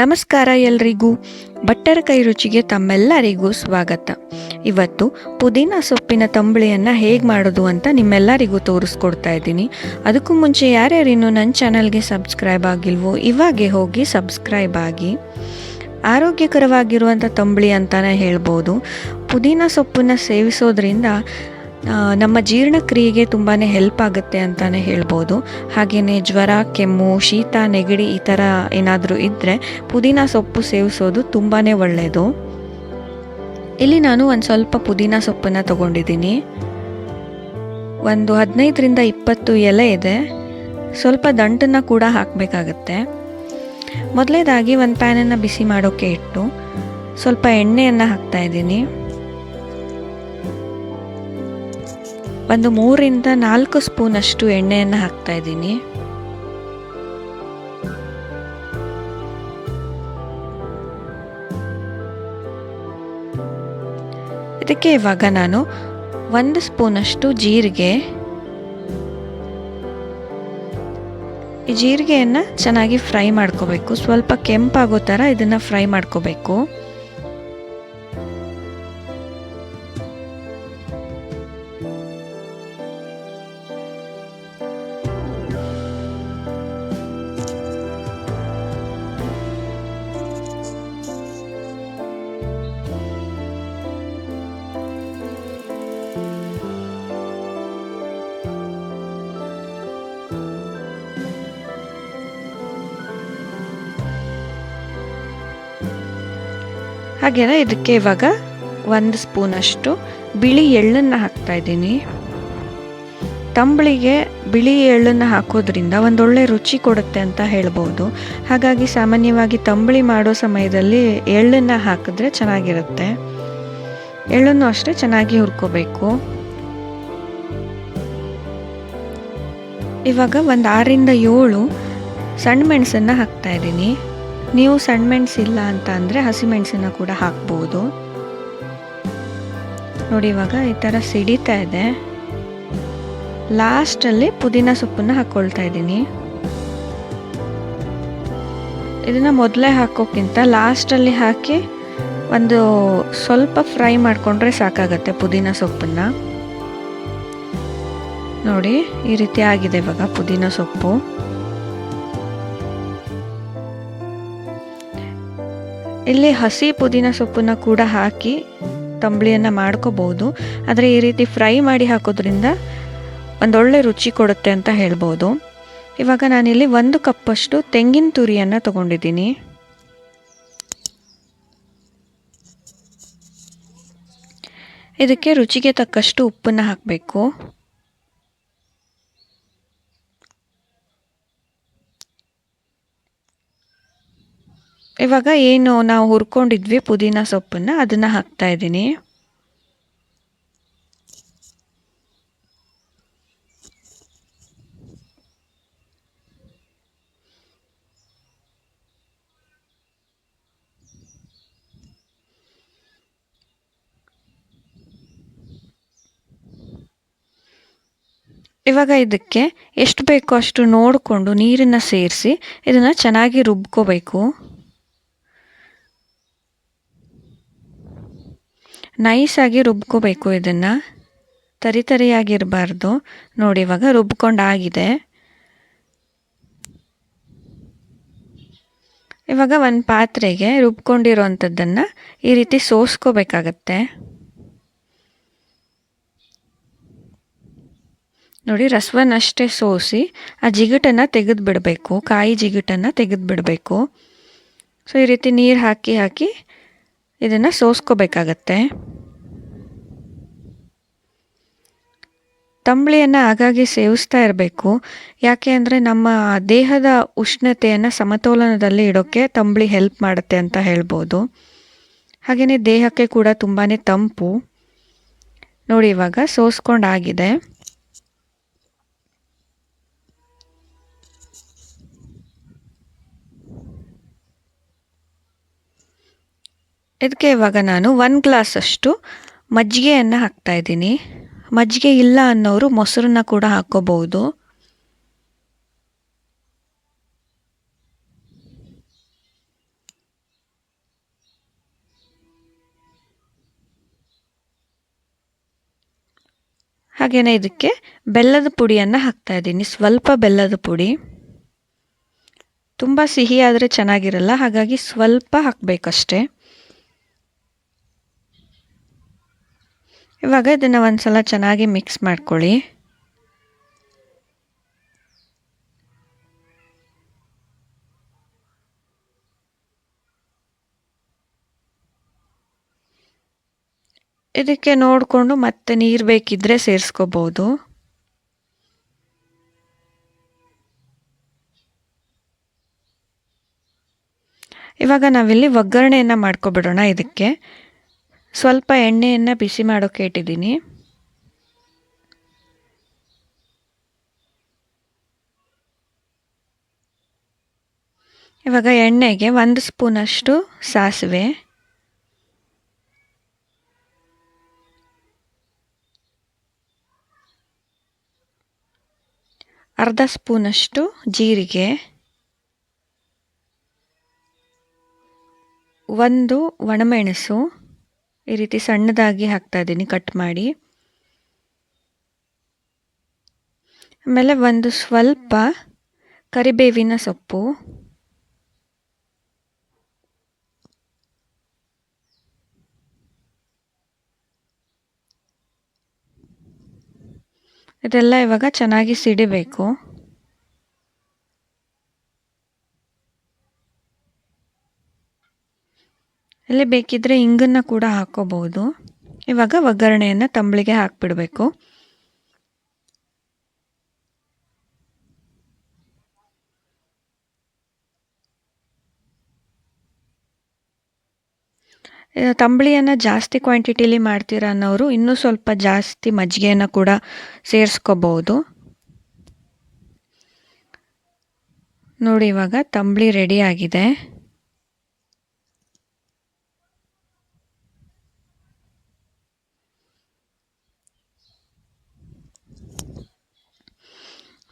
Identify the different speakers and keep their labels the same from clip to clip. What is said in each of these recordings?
Speaker 1: ನಮಸ್ಕಾರ ಎಲ್ರಿಗೂ. ಬಟ್ಟರ ಕೈ ರುಚಿಗೆ ತಮ್ಮೆಲ್ಲರಿಗೂ ಸ್ವಾಗತ. ಇವತ್ತು ಪುದೀನ ಸೊಪ್ಪಿನ ತಂಬಳಿಯನ್ನು ಹೇಗೆ ಮಾಡೋದು ಅಂತ ನಿಮ್ಮೆಲ್ಲರಿಗೂ ತೋರಿಸ್ಕೊಡ್ತಾ ಇದ್ದೀನಿ. ಅದಕ್ಕೂ ಮುಂಚೆ ಯಾರ್ಯಾರು ಇನ್ನೂ ನನ್ನ ಚಾನಲ್ಗೆ ಸಬ್ಸ್ಕ್ರೈಬ್ ಆಗಿಲ್ವೋ ಇವಾಗೆ ಹೋಗಿ ಸಬ್ಸ್ಕ್ರೈಬ್ ಆಗಿ. ಆರೋಗ್ಯಕರವಾಗಿರುವಂಥ ತಂಬಳಿ ಅಂತಲೇ ಹೇಳ್ಬೋದು. ಪುದೀನ ಸೊಪ್ಪನ್ನು ಸೇವಿಸೋದ್ರಿಂದ ನಮ್ಮ ಜೀರ್ಣಕ್ರಿಯೆಗೆ ತುಂಬಾ ಹೆಲ್ಪ್ ಆಗುತ್ತೆ ಅಂತಲೇ ಹೇಳ್ಬೋದು. ಹಾಗೆಯೇ ಜ್ವರ, ಕೆಮ್ಮು, ಶೀತ, ನೆಗಡಿ ಈ ಥರ ಏನಾದರೂ ಇದ್ದರೆ ಪುದೀನ ಸೊಪ್ಪು ಸೇವಿಸೋದು ತುಂಬಾ ಒಳ್ಳೆಯದು. ಇಲ್ಲಿ ನಾನು ಒಂದು ಸ್ವಲ್ಪ ಪುದೀನ ಸೊಪ್ಪನ್ನು ತೊಗೊಂಡಿದ್ದೀನಿ. ಒಂದು 15ರಿಂದ 20 ಎಲೆ ಇದೆ. ಸ್ವಲ್ಪ ದಂಟನ್ನು ಕೂಡ ಹಾಕಬೇಕಾಗತ್ತೆ. ಮೊದಲನೇದಾಗಿ ಒಂದು ಪ್ಯಾನನ್ನು ಬಿಸಿ ಮಾಡೋಕ್ಕೆ ಇಟ್ಟು ಸ್ವಲ್ಪ ಎಣ್ಣೆಯನ್ನು ಹಾಕ್ತಾಯಿದ್ದೀನಿ. ಒಂದು 3ರಿಂದ 4 ಸ್ಪೂನಷ್ಟು ಎಣ್ಣೆಯನ್ನು ಹಾಕ್ತಾ ಇದ್ದೀನಿ. ಇದಕ್ಕೆ ಇವಾಗ ನಾನು 1 ಸ್ಪೂನಷ್ಟು ಜೀರಿಗೆ, ಈ ಜೀರಿಗೆಯನ್ನು ಚೆನ್ನಾಗಿ ಫ್ರೈ ಮಾಡ್ಕೋಬೇಕು. ಸ್ವಲ್ಪ ಕೆಂಪಾಗೋ ಥರ ಇದನ್ನು ಫ್ರೈ ಮಾಡ್ಕೋಬೇಕು. ಹಾಗೆಯೇ ಇದಕ್ಕೆ ಇವಾಗ 1 ಸ್ಪೂನಷ್ಟು ಬಿಳಿ ಎಳ್ಳನ್ನು ಹಾಕ್ತಾ ಇದ್ದೀನಿ. ತಂಬಳಿಗೆ ಬಿಳಿ ಎಳ್ಳನ್ನು ಹಾಕೋದ್ರಿಂದ ಒಂದೊಳ್ಳೆ ರುಚಿ ಕೊಡುತ್ತೆ ಅಂತ ಹೇಳ್ಬೋದು. ಹಾಗಾಗಿ ಸಾಮಾನ್ಯವಾಗಿ ತಂಬಳಿ ಮಾಡೋ ಸಮಯದಲ್ಲಿ ಎಳ್ಳನ್ನು ಹಾಕಿದ್ರೆ ಚೆನ್ನಾಗಿರುತ್ತೆ. ಎಳ್ಳನ್ನು ಅಷ್ಟೇ ಚೆನ್ನಾಗಿ ಹುರ್ಕೋಬೇಕು. ಇವಾಗ ಒಂದು 6ರಿಂದ 7 ಸಣ್ಣ ಮೆಣಸನ್ನು ಹಾಕ್ತಾ ಇದ್ದೀನಿ. ನೀವು ಸಣ್ಣ ಮೆಣಸು ಇಲ್ಲ ಅಂತ ಅಂದರೆ ಹಸಿಮೆಣಸನ್ನು ಕೂಡ ಹಾಕ್ಬೋದು. ನೋಡಿ, ಇವಾಗ ಈ ಥರ ಸಿಡಿತಾ ಇದೆ. ಲಾಸ್ಟಲ್ಲಿ ಪುದೀನ ಸೊಪ್ಪನ್ನು ಹಾಕ್ಕೊಳ್ತಾ ಇದ್ದೀನಿ. ಇದನ್ನು ಮೊದಲೇ ಹಾಕೋಕ್ಕಿಂತ ಲಾಸ್ಟಲ್ಲಿ ಹಾಕಿ ಒಂದು ಸ್ವಲ್ಪ ಫ್ರೈ ಮಾಡಿಕೊಂಡ್ರೆ ಸಾಕಾಗತ್ತೆ ಪುದೀನ ಸೊಪ್ಪನ್ನು. ನೋಡಿ, ಈ ರೀತಿ ಆಗಿದೆ ಇವಾಗ ಪುದೀನ ಸೊಪ್ಪು. ಇಲ್ಲಿ ಹಸಿ ಪುದೀನ ಸೊಪ್ಪನ್ನು ಕೂಡ ಹಾಕಿ ತಂಬಳಿಯನ್ನು ಮಾಡ್ಕೋಬೋದು. ಆದರೆ ಈ ರೀತಿ ಫ್ರೈ ಮಾಡಿ ಹಾಕೋದ್ರಿಂದ ಒಂದೊಳ್ಳೆ ರುಚಿ ಕೊಡುತ್ತೆ ಅಂತ ಹೇಳ್ಬೋದು. ಇವಾಗ ನಾನಿಲ್ಲಿ 1 ಕಪ್ಪಷ್ಟು ತೆಂಗಿನ ತುರಿಯನ್ನು ತಗೊಂಡಿದ್ದೀನಿ. ಇದಕ್ಕೆ ರುಚಿಗೆ ತಕ್ಕಷ್ಟು ಉಪ್ಪನ್ನು ಹಾಕಬೇಕು. ಇವಾಗ ಏನು ನಾವು ಹುರ್ಕೊಂಡಿದ್ವಿ ಪುದೀನ ಸೊಪ್ಪನ್ನು ಅದನ್ನು ಹಾಕ್ತಾ ಇದ್ದೀನಿ. ಇವಾಗ ಇದಕ್ಕೆ ಎಷ್ಟು ಬೇಕೋ ಅಷ್ಟು ನೋಡಿಕೊಂಡು ನೀರನ್ನು ಸೇರಿಸಿ ಇದನ್ನು ಚೆನ್ನಾಗಿ ರುಬ್ಕೋಬೇಕು. ನೈಸಾಗಿ ರುಬ್ಕೋಬೇಕು. ಇದನ್ನು ತರಿಯಾಗಿರಬಾರ್ದು. ನೋಡಿ, ಇವಾಗ ರುಬ್ಕೊಂಡಾಗಿದೆ. ಇವಾಗ ಒಂದು ಪಾತ್ರೆಗೆ ರುಬ್ಕೊಂಡಿರೋವಂಥದ್ದನ್ನು ಈ ರೀತಿ ಸೋಸ್ಕೋಬೇಕಾಗತ್ತೆ. ನೋಡಿ, ರಸವನ್ನಷ್ಟೇ ಸೋಸಿ ಆ ಜಿಗುಟನ್ನು ತೆಗೆದು ಬಿಡಬೇಕು. ಕಾಯಿ ಜಿಗುಟನ್ನು ತೆಗೆದು ಬಿಡಬೇಕು. ಸೊ ಈ ರೀತಿ ನೀರು ಹಾಕಿ ಇದನ್ನು ಸೋಸ್ಕೋಬೇಕಾಗತ್ತೆ. ತಂಬಳಿಯನ್ನು ಆಗಾಗ್ಗೆ ಸೇವಿಸ್ತಾ ಇರಬೇಕು. ಯಾಕೆ ಅಂದರೆ ನಮ್ಮ ದೇಹದ ಉಷ್ಣತೆಯನ್ನು ಸಮತೋಲನದಲ್ಲಿ ಇಡೋಕ್ಕೆ ತಂಬಳಿ ಹೆಲ್ಪ್ ಮಾಡುತ್ತೆ ಅಂತ ಹೇಳ್ಬೋದು. ಹಾಗೆಯೇ ದೇಹಕ್ಕೆ ಕೂಡ ತುಂಬಾ ತಂಪು. ನೋಡಿ, ಇವಾಗ ಸೋಸ್ಕೊಂಡಾಗಿದೆ. ಇದಕ್ಕೆ ಇವಾಗ ನಾನು 1 ಗ್ಲಾಸಷ್ಟು ಮಜ್ಜಿಗೆಯನ್ನು ಹಾಕ್ತಾ ಇದ್ದೀನಿ. ಮಜ್ಜಿಗೆ ಇಲ್ಲ ಅನ್ನೋರು ಮೊಸರನ್ನ ಕೂಡ ಹಾಕ್ಕೋಬಹುದು. ಹಾಗೆಯೇ ಇದಕ್ಕೆ ಬೆಲ್ಲದ ಪುಡಿಯನ್ನು ಹಾಕ್ತಾಯಿದ್ದೀನಿ, ಸ್ವಲ್ಪ ಬೆಲ್ಲದ ಪುಡಿ. ತುಂಬ ಸಿಹಿ ಆದರೆ ಚೆನ್ನಾಗಿರಲ್ಲ, ಹಾಗಾಗಿ ಸ್ವಲ್ಪ ಹಾಕಬೇಕಷ್ಟೆ. ಇವಾಗ ಇದನ್ನು ಒಂದ್ಸಲ ಚೆನ್ನಾಗಿ ಮಿಕ್ಸ್ ಮಾಡ್ಕೊಳ್ಳಿ. ಇದಕ್ಕೆ ನೋಡಿಕೊಂಡು ಮತ್ತೆ ನೀರು ಬೇಕಿದ್ದರೆ ಸೇರಿಸ್ಕೋಬೋದು. ಇವಾಗ ನಾವಿಲ್ಲಿ ಒಗ್ಗರಣೆಯನ್ನು ಮಾಡ್ಕೊಬಿಡೋಣ. ಇದಕ್ಕೆ ಸ್ವಲ್ಪ ಎಣ್ಣೆಯನ್ನು ಬಿಸಿ ಮಾಡೋಕ್ಕೆ ಇಟ್ಟಿದ್ದೀನಿ. ಇವಾಗ ಎಣ್ಣೆಗೆ 1 ಸ್ಪೂನಷ್ಟು ಸಾಸಿವೆ, ಅರ್ಧ ಸ್ಪೂನಷ್ಟು ಜೀರಿಗೆ, 1 ಒಣಮೆಣಸು ಈ ರೀತಿ ಸಣ್ಣದಾಗಿ ಹಾಕ್ತಾಯಿದ್ದೀನಿ ಕಟ್ ಮಾಡಿ. ಆಮೇಲೆ ಸ್ವಲ್ಪ ಕರಿಬೇವಿನ ಸೊಪ್ಪು, ಇದೆಲ್ಲ ಇವಾಗ ಚೆನ್ನಾಗಿ ಸಿಡಿಬೇಕು. ಇಲ್ಲಿ ಬೇಕಿದ್ದರೆ ಇಂಗನ್ನು ಕೂಡ ಹಾಕ್ಕೋಬಹುದು. ಇವಾಗ ಒಗ್ಗರಣೆಯನ್ನು ತಂಬಳಿಗೆ ಹಾಕಿಬಿಡಬೇಕು. ತಂಬಳಿಯನ್ನು ಜಾಸ್ತಿ ಕ್ವಾಂಟಿಟಿಲಿ ಮಾಡ್ತೀರಾ ಅನ್ನೋರು ಇನ್ನೂ ಸ್ವಲ್ಪ ಜಾಸ್ತಿ ಮಜ್ಜಿಗೆಯನ್ನು ಕೂಡ ಸೇರಿಸ್ಕೋಬಹುದು. ನೋಡಿ, ಇವಾಗ ತಂಬಳಿ ರೆಡಿ ಆಗಿದೆ.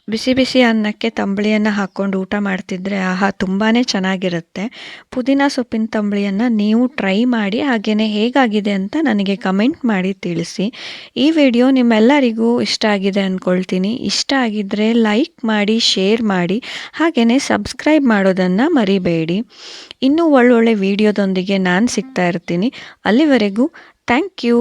Speaker 1: ಬಿಸಿ ಬಿಸಿ ಅನ್ನಕ್ಕೆ ತಂಬಳಿಯನ್ನು ಹಾಕ್ಕೊಂಡು ಊಟ ಮಾಡ್ತಿದ್ರೆ ಆಹಾ, ತುಂಬಾ ಚೆನ್ನಾಗಿರುತ್ತೆ. ಪುದೀನ ಸೊಪ್ಪಿನ ತಂಬಳಿಯನ್ನು ನೀವು ಟ್ರೈ ಮಾಡಿ, ಹಾಗೆಯೇ ಹೇಗಾಗಿದೆ ಅಂತ ನನಗೆ ಕಮೆಂಟ್ ಮಾಡಿ ತಿಳಿಸಿ. ಈ ವಿಡಿಯೋ ನಿಮ್ಮೆಲ್ಲರಿಗೂ ಇಷ್ಟ ಆಗಿದೆ ಅಂದ್ಕೊಳ್ತೀನಿ. ಇಷ್ಟ ಆಗಿದ್ದರೆ ಲೈಕ್ ಮಾಡಿ, ಶೇರ್ ಮಾಡಿ, ಹಾಗೆಯೇ ಸಬ್ಸ್ಕ್ರೈಬ್ ಮಾಡೋದನ್ನು ಮರಿಬೇಡಿ. ಇನ್ನೂ ಒಳ್ಳೊಳ್ಳೆ ವಿಡಿಯೋದೊಂದಿಗೆ ನಾನು ಸಿಗ್ತಾ ಇರ್ತೀನಿ. ಅಲ್ಲಿವರೆಗೂ ಥ್ಯಾಂಕ್ ಯು.